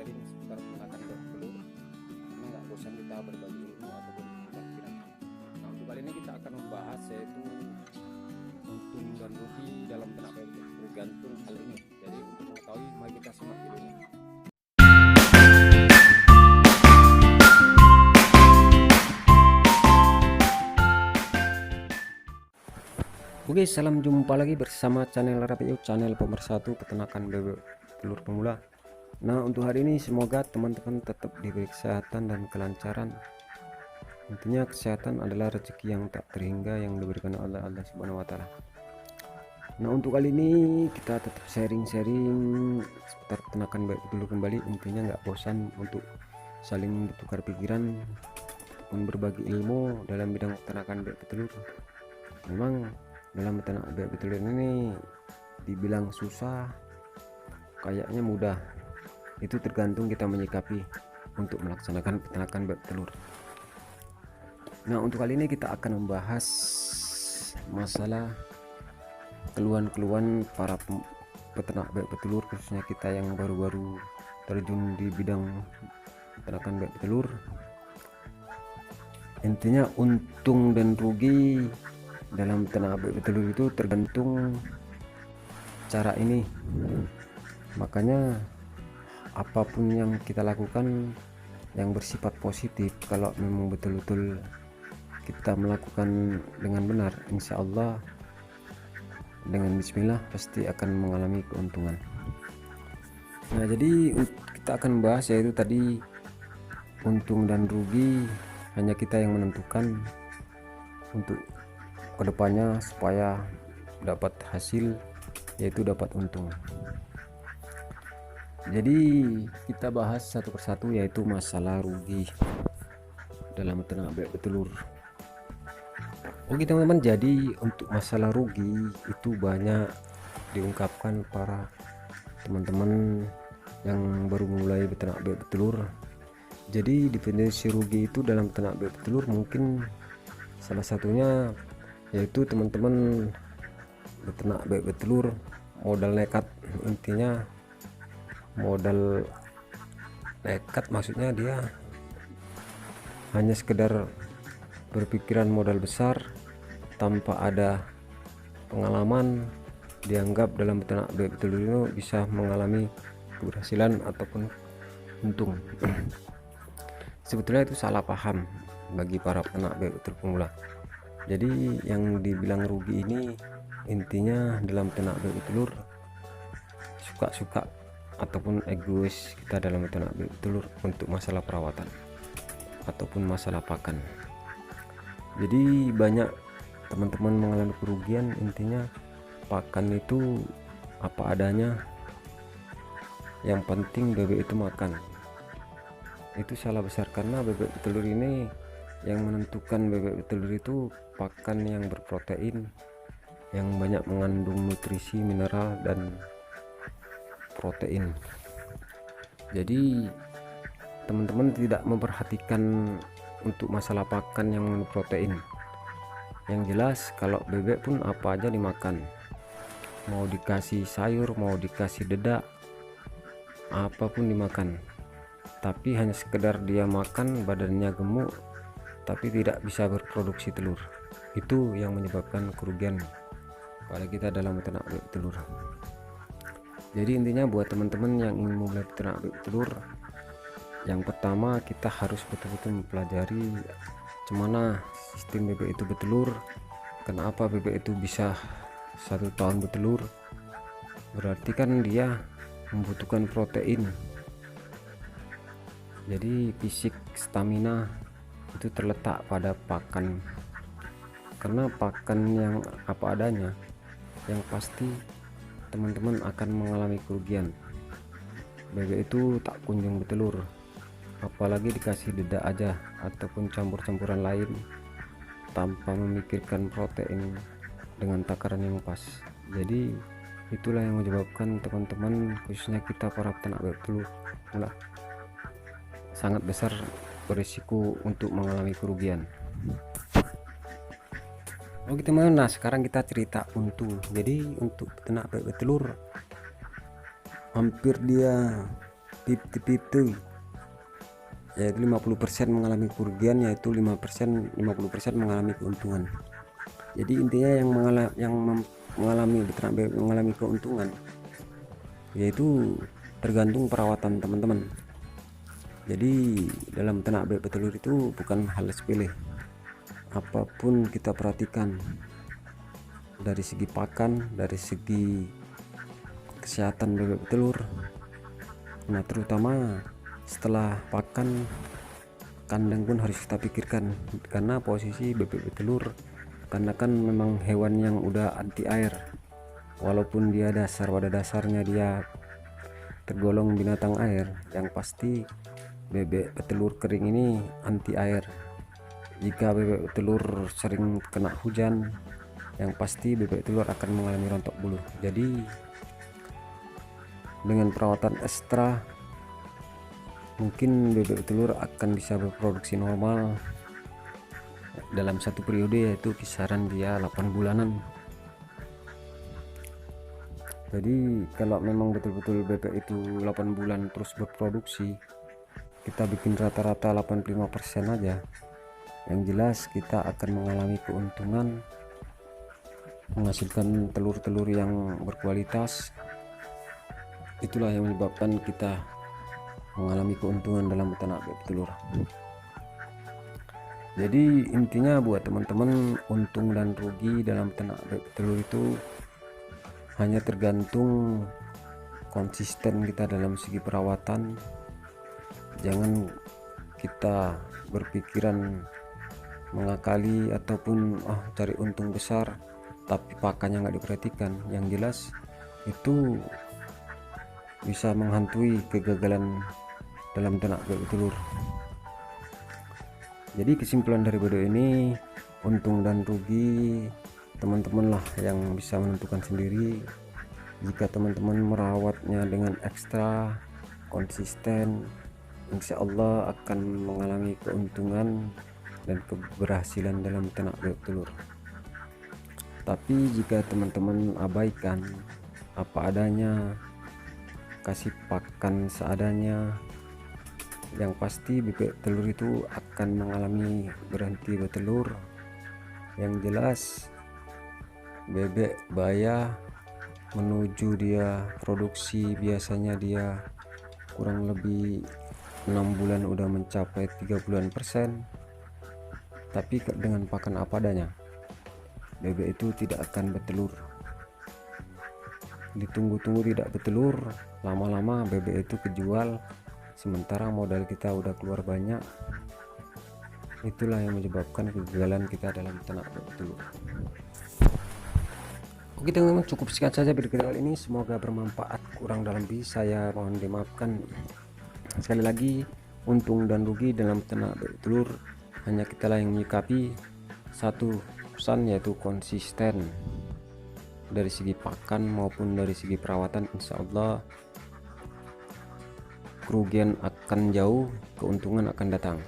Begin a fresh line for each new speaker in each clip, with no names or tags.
sharing seputar peternakan telur karena nggak bosan kita berbagi ilmu ataupun pikiran. Nah, untuk kali ini kita akan membahas yaitu untung dan rugi dalam ternak ayam bergantung hal ini. Jadi untuk mengetahui, mari kita simak videonya. Oke, salam jumpa lagi bersama channel RPU, channel pemersatu peternakan bebek telur pemula. Nah, untuk hari ini semoga teman-teman tetap diberi kesehatan dan kelancaran. Intinya kesehatan adalah rezeki yang tak terhingga yang diberikan oleh Allah Subhanahu wa taala. Nah, untuk kali ini kita tetap sharing-sharing seputar peternakan bebek telur kembali. Intinya nggak bosan untuk saling bertukar pikiran dan berbagi ilmu dalam bidang peternakan bebek telur. Memang dalam beternak bebek telur ini dibilang susah, kayaknya mudah. Itu tergantung kita menyikapi untuk melaksanakan peternakan bebek telur. Nah, untuk kali ini kita akan membahas masalah keluhan-keluhan para peternak bebek telur, khususnya kita yang baru-baru terjun di bidang peternakan bebek telur. Intinya untung dan rugi dalam peternak bebek telur itu tergantung cara ini. Makanya apapun yang kita lakukan yang bersifat positif, kalau memang betul-betul kita melakukan dengan benar, insya Allah dengan bismillah pasti akan mengalami keuntungan. Nah, jadi kita akan membahas yaitu tadi untung dan rugi hanya kita yang menentukan untuk kedepannya supaya dapat hasil, yaitu dapat untung. Jadi kita bahas satu persatu yaitu masalah rugi dalam peternak bebek telur. Oke teman-teman, jadi untuk masalah rugi itu banyak diungkapkan para teman-teman yang baru mulai beternak bebek telur. Jadi definisi rugi itu dalam peternak bebek telur mungkin salah satunya yaitu teman-teman beternak bebek telur modal nekat. Intinya modal nekat maksudnya dia hanya sekedar berpikiran modal besar tanpa ada pengalaman. Dianggap dalam beternak bebek telur itu bisa mengalami keberhasilan ataupun untung. Sebetulnya itu salah paham bagi para peternak bebek telur pemula. Jadi yang dibilang rugi ini intinya dalam peternak bebek telur suka-suka ataupun egois kita dalam peternak bebek telur untuk masalah perawatan ataupun masalah pakan. Jadi banyak teman-teman mengalami kerugian. Intinya pakan itu apa adanya, yang penting bebek itu makan. Itu salah besar karena bebek telur ini yang menentukan bebek telur itu pakan yang berprotein, yang banyak mengandung nutrisi, mineral dan protein. Jadi teman-teman tidak memperhatikan untuk masalah pakan yang mengandung protein. Yang jelas kalau bebek pun apa aja dimakan, mau dikasih sayur, mau dikasih dedak, apapun dimakan, tapi hanya sekedar dia makan badannya gemuk tapi tidak bisa berproduksi telur. Itu yang menyebabkan kerugian pada kita dalam beternak bebek telur. Jadi intinya buat teman-teman yang ingin memulai beternak bebek telur, yang pertama kita harus betul-betul mempelajari gimana sistem bebek itu bertelur. Kenapa bebek itu bisa 1 tahun bertelur? Berarti kan dia membutuhkan protein. Jadi fisik, stamina itu terletak pada pakan. Karena pakan yang apa adanya, yang pasti teman-teman akan mengalami kerugian. Bebek itu tak kunjung bertelur, apalagi dikasih dedak aja ataupun campur-campuran lain tanpa memikirkan protein dengan takaran yang pas. Jadi itulah yang menyebabkan teman-teman, khususnya kita para peternak bebek telur pula, sangat besar berisiko untuk mengalami kerugian. Oke teman, nah sekarang kita cerita untung. Jadi untuk peternak bebek telur hampir dia 50-50, yaitu 50% mengalami kerugian, yaitu 50% mengalami keuntungan. Jadi intinya yang mengalami beternak bebek mengalami keuntungan yaitu tergantung perawatan teman-teman. Jadi dalam ternak bebek petelur itu bukan hal sepele. Apapun kita perhatikan dari segi pakan, dari segi kesehatan bebek petelur. Nah, terutama setelah pakan, kandang pun harus kita pikirkan, karena posisi bebek petelur, karena kan memang hewan yang udah anti air. Walaupun dia pada dasarnya dia tergolong binatang air, yang pasti bebek petelur kering ini anti air. Jika bebek petelur sering kena hujan, yang pasti bebek telur akan mengalami rontok bulu. Jadi dengan perawatan ekstra, mungkin bebek telur akan bisa berproduksi normal dalam satu periode, yaitu kisaran dia 8 bulanan. Jadi kalau memang betul-betul bebek itu 8 bulan terus berproduksi, kita bikin rata-rata 85% aja, yang jelas kita akan mengalami keuntungan, menghasilkan telur-telur yang berkualitas. Itulah yang menyebabkan kita mengalami keuntungan dalam ternak bebek telur. Jadi intinya buat teman-teman, untung dan rugi dalam ternak bebek telur itu hanya tergantung konsisten kita dalam segi perawatan. Jangan kita berpikiran mengakali ataupun cari untung besar tapi pakannya nggak diperhatikan. Yang jelas itu bisa menghantui kegagalan dalam ternak bebek telur. Jadi kesimpulan dari video ini, untung dan rugi teman-teman lah yang bisa menentukan sendiri. Jika teman-teman merawatnya dengan ekstra konsisten, insya Allah akan mengalami keuntungan dan keberhasilan dalam ternak bebek telur. Tapi jika teman-teman abaikan apa adanya, kasih pakan seadanya, yang pasti bebek telur itu akan mengalami berhenti bertelur. Yang jelas bebek baya menuju dia produksi biasanya dia kurang lebih 6 bulan udah mencapai 30%. Tapi dengan pakan apa adanya, bebek itu tidak akan bertelur. Ditunggu-tunggu tidak bertelur, lama-lama bebek itu kejual, sementara modal kita udah keluar banyak. Itulah yang menyebabkan kegagalan kita dalam ternak bebek telur. Oke teman-teman, cukup sekian saja video kali ini, semoga bermanfaat. Kurang dalam lebih saya mohon dimaafkan. Sekali lagi, untung dan rugi dalam ternak bebek telur hanya kita lah yang menyikapi. Satu pesan yaitu konsisten dari segi pakan maupun dari segi perawatan. Insya Allah kerugian akan jauh, keuntungan akan datang.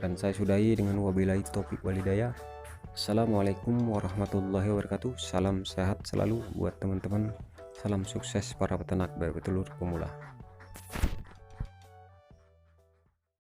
Dan saya sudahi dengan wabillahi taufik walhidayah. Assalamualaikum warahmatullahi wabarakatuh. Salam sehat selalu buat teman-teman, salam sukses para peternak bebek telur pemula.